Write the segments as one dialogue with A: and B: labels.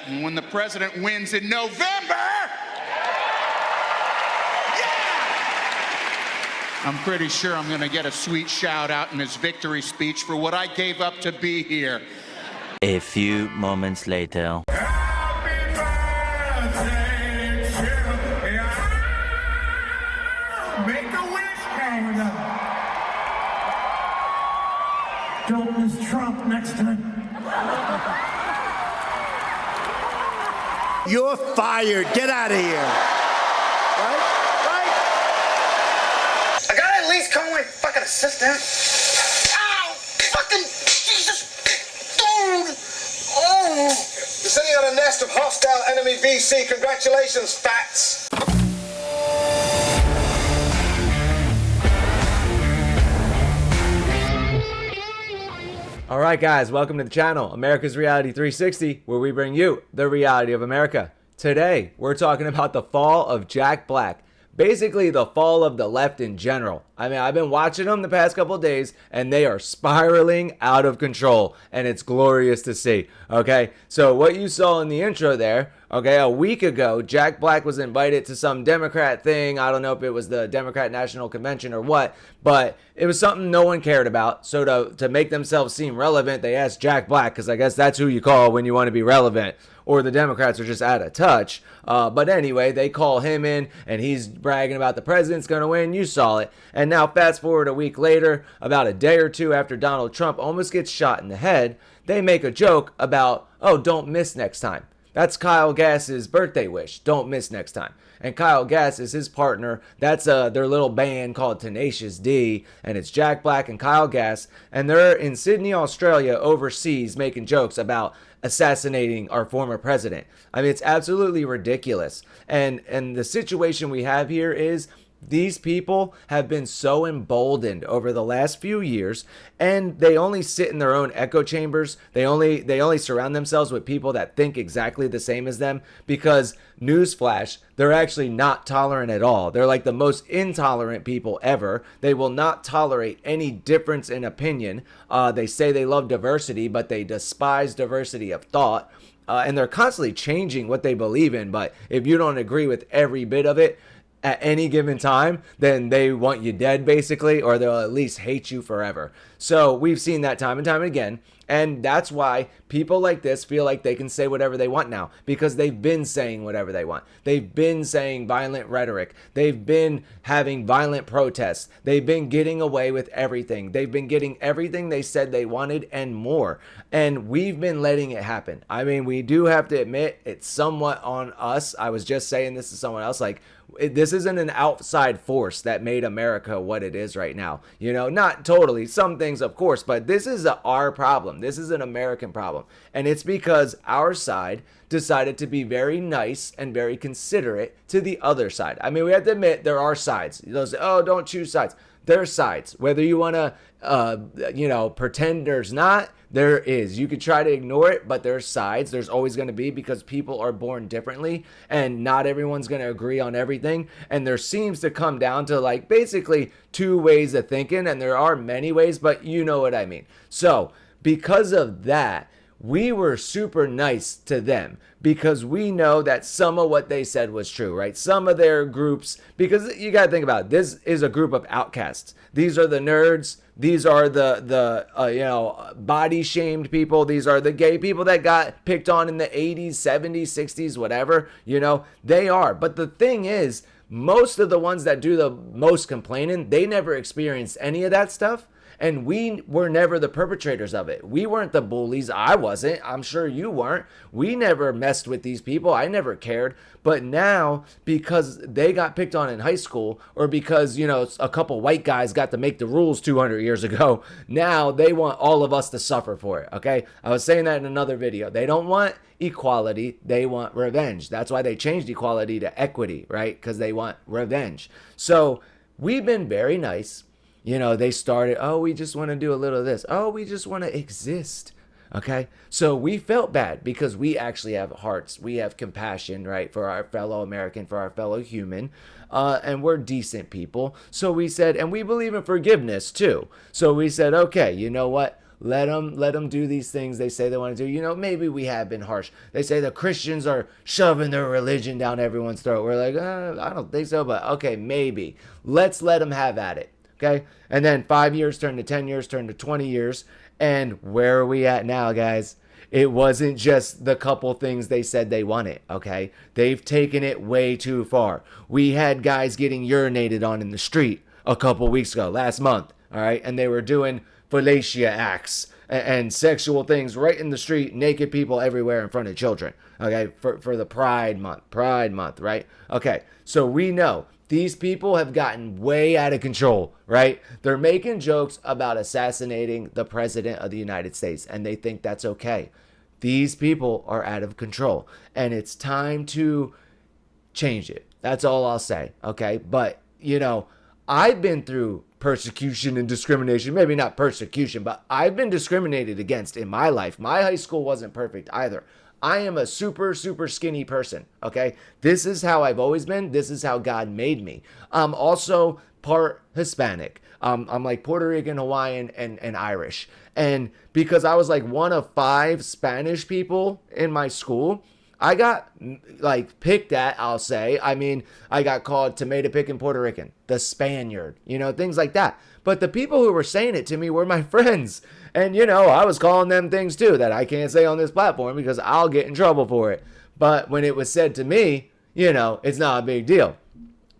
A: And when the president wins in November, I'm pretty sure I'm gonna get a sweet shout out in his victory speech for what I gave up to be here.
B: A few moments later.
C: Happy birthday to you. Make a wish, Canada. Don't miss Trump next time.
D: You're fired. Get out of here.
E: I gotta at least call my fucking assistant. Ow! Fucking Jesus! Dude! Oh! You're sitting on a nest of hostile enemy VC. Congratulations, fats!
F: All right, guys, welcome to the channel, America's Reality 360, where we bring you the reality of America. Today, we're talking about the fall of Jack Black. Basically, the fall of the left in general. I mean, I've been watching them the past couple of days, and they are spiraling out of control, and it's glorious to see, okay? So what you saw in the intro there, okay, a week ago, Jack Black was invited to some Democrat thing. I don't know if it was the Democrat National Convention or what, but it was something no one cared about. So to make themselves seem relevant, they asked Jack Black, because I guess that's who you call when you want to be relevant, or the Democrats are just out of touch. But anyway, they call him in, and he's bragging about the president's going to win. You saw it. And now fast forward a week later, about a day or two after Donald Trump almost gets shot in the head, they make a joke about, oh, don't miss next time. That's Kyle Gass's birthday wish. Don't miss next time. And Kyle Gass is his partner. That's their little band called Tenacious D. And it's Jack Black and Kyle Gass. And they're in Sydney, Australia, overseas, making jokes about assassinating our former president. I mean, it's absolutely ridiculous. And the situation we have here is these people have been so emboldened over the last few years, and they only sit in their own echo chambers. They only surround themselves with people that think exactly the same as them, because newsflash, they're actually not tolerant at all. They're like the most intolerant people ever. They will not tolerate any difference in opinion. They say they love diversity, but they despise diversity of thought. And they're constantly changing what they believe in. But if you don't agree with every bit of it at any given time, then they want you dead, basically, or they'll at least hate you forever. So we've seen that time and time again. And that's why people like this feel like they can say whatever they want now, because they've been saying whatever they want. They've been saying violent rhetoric. They've been having violent protests. They've been getting away with everything. They've been getting everything they said they wanted and more. And we've been letting it happen. I mean, we do have to admit it's somewhat on us. I was just saying this to someone else, like, this isn't an outside force that made America what it is right now. You know, not totally. Some things, of course, but this is our problem. This is an American problem. And it's because our side decided to be very nice and very considerate to the other side. I mean, we have to admit there are sides. They'll say, oh, don't choose sides. There are sides. Whether you want to, pretend there's not, there is. You could try to ignore it, but there's sides. There's always going to be, because people are born differently and not everyone's going to agree on everything. And there seems to come down to like basically two ways of thinking, and there are many ways, but you know what I mean. So because of that, we were super nice to them because we know that some of what they said was true, right? Some of their groups, because you got to think about it, this is a group of outcasts. These are the nerds. These are the body shamed people. These are the gay people that got picked on in the 80s, 70s, 60s, whatever, they are. But the thing is, most of the ones that do the most complaining, they never experienced any of that stuff. And we were never the perpetrators of it. We weren't the bullies. I wasn't. I'm sure you weren't. We never messed with these people. I never cared. But now, because they got picked on in high school, or because, a couple white guys got to make the rules 200 years ago, now they want all of us to suffer for it, okay? I was saying that in another video. They don't want equality. They want revenge. That's why they changed equality to equity, right? Because they want revenge. So we've been very nice. They started, oh, we just want to do a little of this. Oh, we just want to exist. Okay. So we felt bad because we actually have hearts. We have compassion, right? For our fellow American, for our fellow human. And we're decent people. So we said, and we believe in forgiveness too. So we said, okay, you know what? Let them do these things they say they want to do. You know, maybe we have been harsh. They say the Christians are shoving their religion down everyone's throat. We're like, I don't think so, but okay, maybe. Let's let them have at it. Okay. And then 5 years turned to 10 years, turned to 20 years. And where are we at now, guys? It wasn't just the couple things they said they wanted, okay? They've taken it way too far. We had guys getting urinated on in the street a couple weeks ago, last month, all right? And they were doing fellatio acts and sexual things right in the street, naked people everywhere in front of children, okay? For the Pride Month, right? Okay, so we know these people have gotten way out of control, right? They're making jokes about assassinating the president of the United States, and they think that's okay. These people are out of control, and it's time to change it. That's all I'll say, okay? But, you know, I've been through persecution and discrimination. Maybe not persecution, but I've been discriminated against in my life. My high school wasn't perfect either. I am a super, super skinny person, okay? This is how I've always been. This is how God made me. I'm also part Hispanic. I'm like Puerto Rican, Hawaiian, and Irish. And because I was like one of 5 Spanish people in my school, I got like picked at, I'll say. I mean, I got called tomato picking Puerto Rican, the Spaniard, you know, things like that. But the people who were saying it to me were my friends. And, you know, I was calling them things too that I can't say on this platform because I'll get in trouble for it. But when it was said to me, you know, it's not a big deal.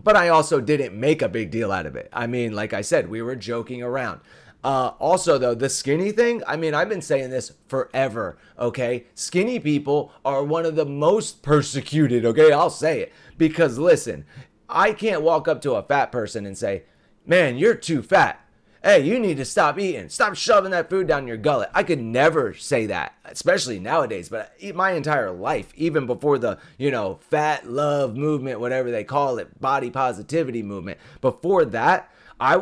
F: But I also didn't make a big deal out of it. I mean, like I said, we were joking around. Also, though, the skinny thing, I mean, I've been saying this forever, okay? Skinny people are one of the most persecuted, okay? I'll say it. Because, listen, I can't walk up to a fat person and say, man, you're too fat. Hey, you need to stop eating. Stop shoving that food down your gullet. I could never say that, especially nowadays. But my entire life, even before the, you know, fat love movement, whatever they call it, body positivity movement, before that,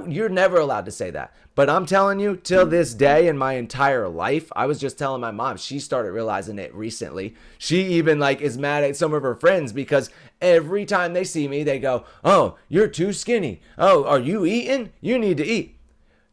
F: you're never allowed to say that. But I'm telling you, till this day in my entire life, I was just telling my mom, she started realizing it recently. She even like is mad at some of her friends because every time they see me, they go, oh, you're too skinny. Oh, are you eating? You need to eat.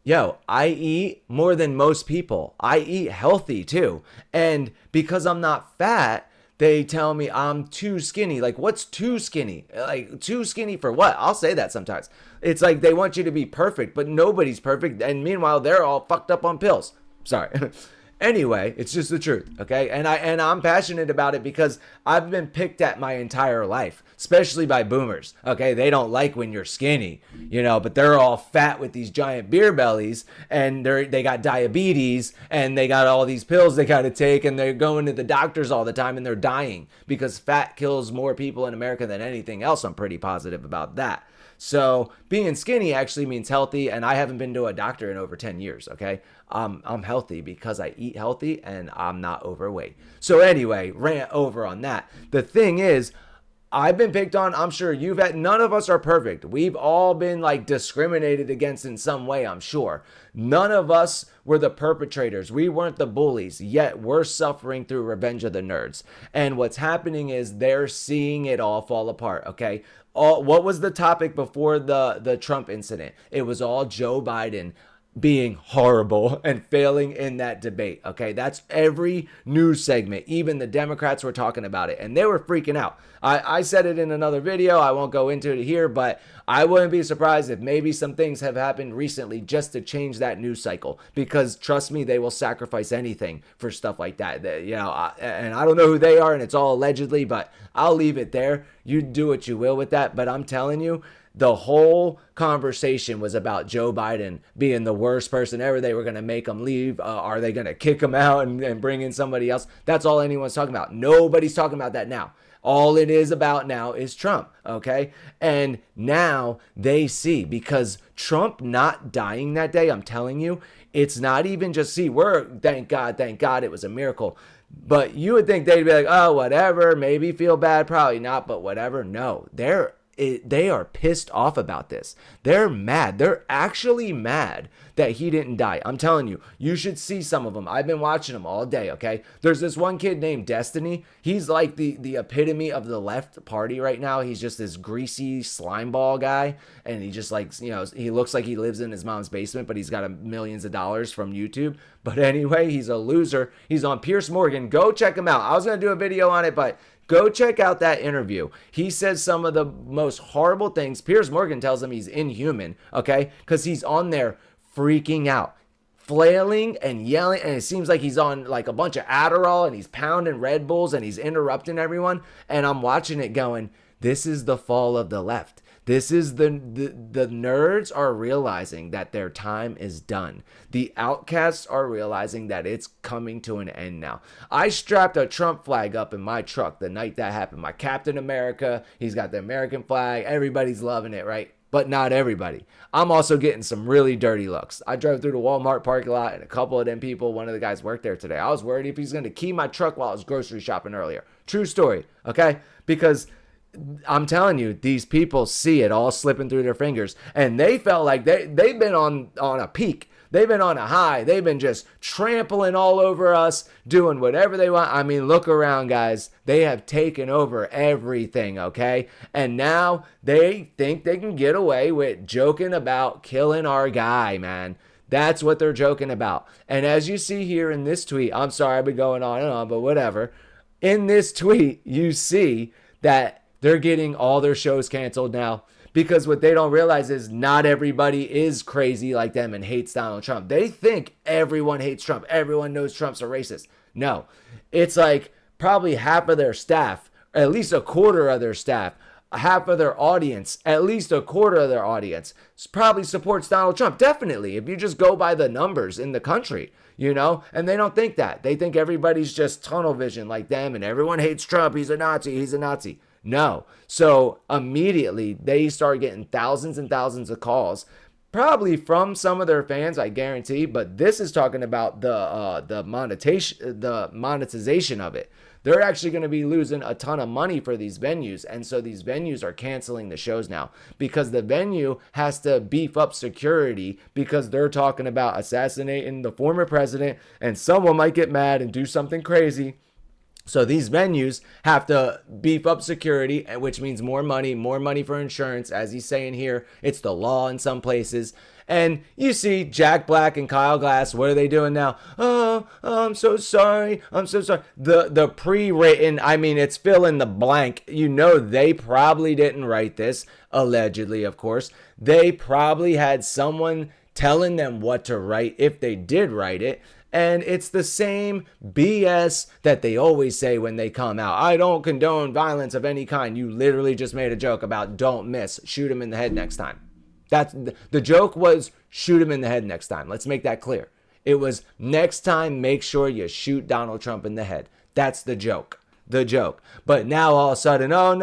F: Yo, I eat more than most people. I eat healthy too. And because I'm not fat, they tell me I'm too skinny. Like, what's too skinny? Like, too skinny for what? I'll say that sometimes. It's like they want you to be perfect, but nobody's perfect. And meanwhile, they're all fucked up on pills. Sorry. Anyway, it's just the truth, okay? And I'm passionate about it because I've been picked at my entire life, especially by boomers, okay? They don't like when you're skinny, you know, but they're all fat with these giant beer bellies and they got diabetes and they got all these pills they got to take and they're going to the doctors all the time and they're dying because fat kills more people in America than anything else. I'm pretty positive about that. So being skinny actually means healthy, and I haven't been to a doctor in over 10 years, okay? I'm healthy because I eat healthy and I'm not overweight. So anyway, rant over on that. The thing is, I've been picked on. I'm sure you've had, none of us are perfect. We've all been like discriminated against in some way, I'm sure. None of us were the perpetrators. We weren't the bullies, yet we're suffering through Revenge of the Nerds. And what's happening is they're seeing it all fall apart, okay? What was the topic before the Trump incident? It was all Joe Biden being horrible and failing in that debate, okay? That's every news segment. Even the Democrats were talking about it, and they were freaking out. I said it in another video. I won't go into it here, but I wouldn't be surprised if maybe some things have happened recently just to change that news cycle, because trust me, they will sacrifice anything for stuff like that. You know, and I don't know who they are, and it's all allegedly, but I'll leave it there. You do what you will with that, but I'm telling you, the whole conversation was about Joe Biden being the worst person ever. They were going to make him leave. Are they going to kick him out and bring in somebody else? That's all anyone's talking about. Nobody's talking about that now. All it is about now is Trump, okay? And now they see, because Trump not dying that day, I'm telling you, it's not even just, thank God it was a miracle. But you would think they'd be like, oh, whatever, maybe feel bad, probably not, but whatever. No, they are pissed off about this. They're mad. They're actually mad that he didn't die. I'm telling you, you should see some of them. I've been watching them all day, okay? There's this one kid named Destiny. He's like the epitome of the left party right now. He's just this greasy slime ball guy, and he just like, you know, he looks like he lives in his mom's basement, but he's got millions of dollars from YouTube. But anyway, he's a loser. He's on Piers Morgan. Go check him out. I was going to do a video on it, but go check out that interview. He says some of the most horrible things. Piers Morgan tells him he's inhuman, okay? Because he's on there freaking out, flailing and yelling, and it seems like he's on like a bunch of Adderall, and he's pounding Red Bulls, and he's interrupting everyone. And I'm watching it going, this is the fall of the left. This is the nerds are realizing that their time is done. The outcasts are realizing that it's coming to an end now. I strapped a Trump flag up in my truck the night that happened. My Captain America, he's got the American flag. Everybody's loving it, right? But not everybody. I'm also getting some really dirty looks. I drove through the Walmart parking lot, and a couple of them people, one of the guys worked there today. I was worried if he's going to key my truck while I was grocery shopping earlier. True story, okay? Because I'm telling you, these people see it all slipping through their fingers, and they felt like they've been on a peak. They've been on a high. They've been just trampling all over us, doing whatever they want. I mean, look around, guys. They have taken over everything, okay? And now they think they can get away with joking about killing our guy, man. That's what they're joking about. And as you see here in this tweet, I'm sorry I've been going on and on, but whatever. In this tweet, you see that they're getting all their shows canceled now. Because what they don't realize is not everybody is crazy like them and hates Donald Trump. They think everyone hates Trump. Everyone knows Trump's a racist. No, it's like probably half of their staff, at least a quarter of their staff, half of their audience, at least a quarter of their audience probably supports Donald Trump. Definitely, if you just go by the numbers in the country, you know, and they don't think that. They think everybody's just tunnel vision like them and everyone hates Trump. He's a Nazi. He's a Nazi. No. So immediately they start getting thousands and thousands of calls, probably from some of their fans, I guarantee. But this is talking about the monetization of it. They're actually going to be losing a ton of money for these venues. And so these venues are canceling the shows now because the venue has to beef up security because they're talking about assassinating the former president, and someone might get mad and do something crazy. So these venues have to beef up security, which means more money for insurance. As he's saying here, it's the law in some places. And you see Jack Black and Kyle Glass, what are they doing now? Oh, I'm so sorry. I'm so sorry. The pre-written, I mean, it's fill in the blank. You know, they probably didn't write this, allegedly, of course. They probably had someone telling them what to write if they did write it. And it's the same BS that they always say when they come out. I don't condone violence of any kind. You literally just made a joke about don't miss, shoot him in the head next time. That's the joke was shoot him in the head next time. Let's make that clear. It was next time, make sure you shoot Donald Trump in the head. That's the joke. The joke. But now all of a sudden, oh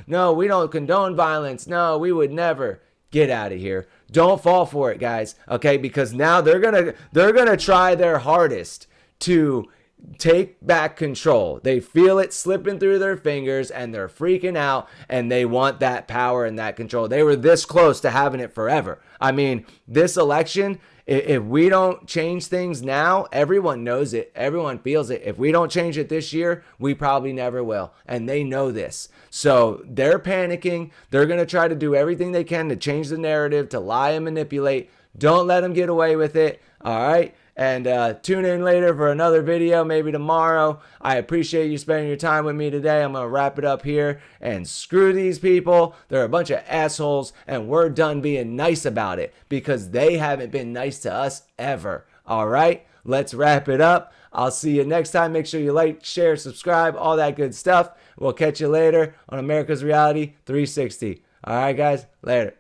F: no, we don't condone violence. No, we would never. Get out of here. Don't fall for it, guys. Okay, because now they're gonna try their hardest to take back control. They feel it slipping through their fingers and they're freaking out and they want that power and that control. They were this close to having it forever. I mean, this election, if we don't change things now, everyone knows it. Everyone feels it. If we don't change it this year, we probably never will. And they know this. So they're panicking. They're going to try to do everything they can to change the narrative, to lie and manipulate. Don't let them get away with it. All right. And tune in later for another video, maybe tomorrow. I appreciate you spending your time with me today. I'm going to wrap it up here. And screw these people. They're a bunch of assholes. And we're done being nice about it because they haven't been nice to us ever. All right? Let's wrap it up. I'll see you next time. Make sure you like, share, subscribe, all that good stuff. We'll catch you later on America's Reality 360. All right, guys? Later.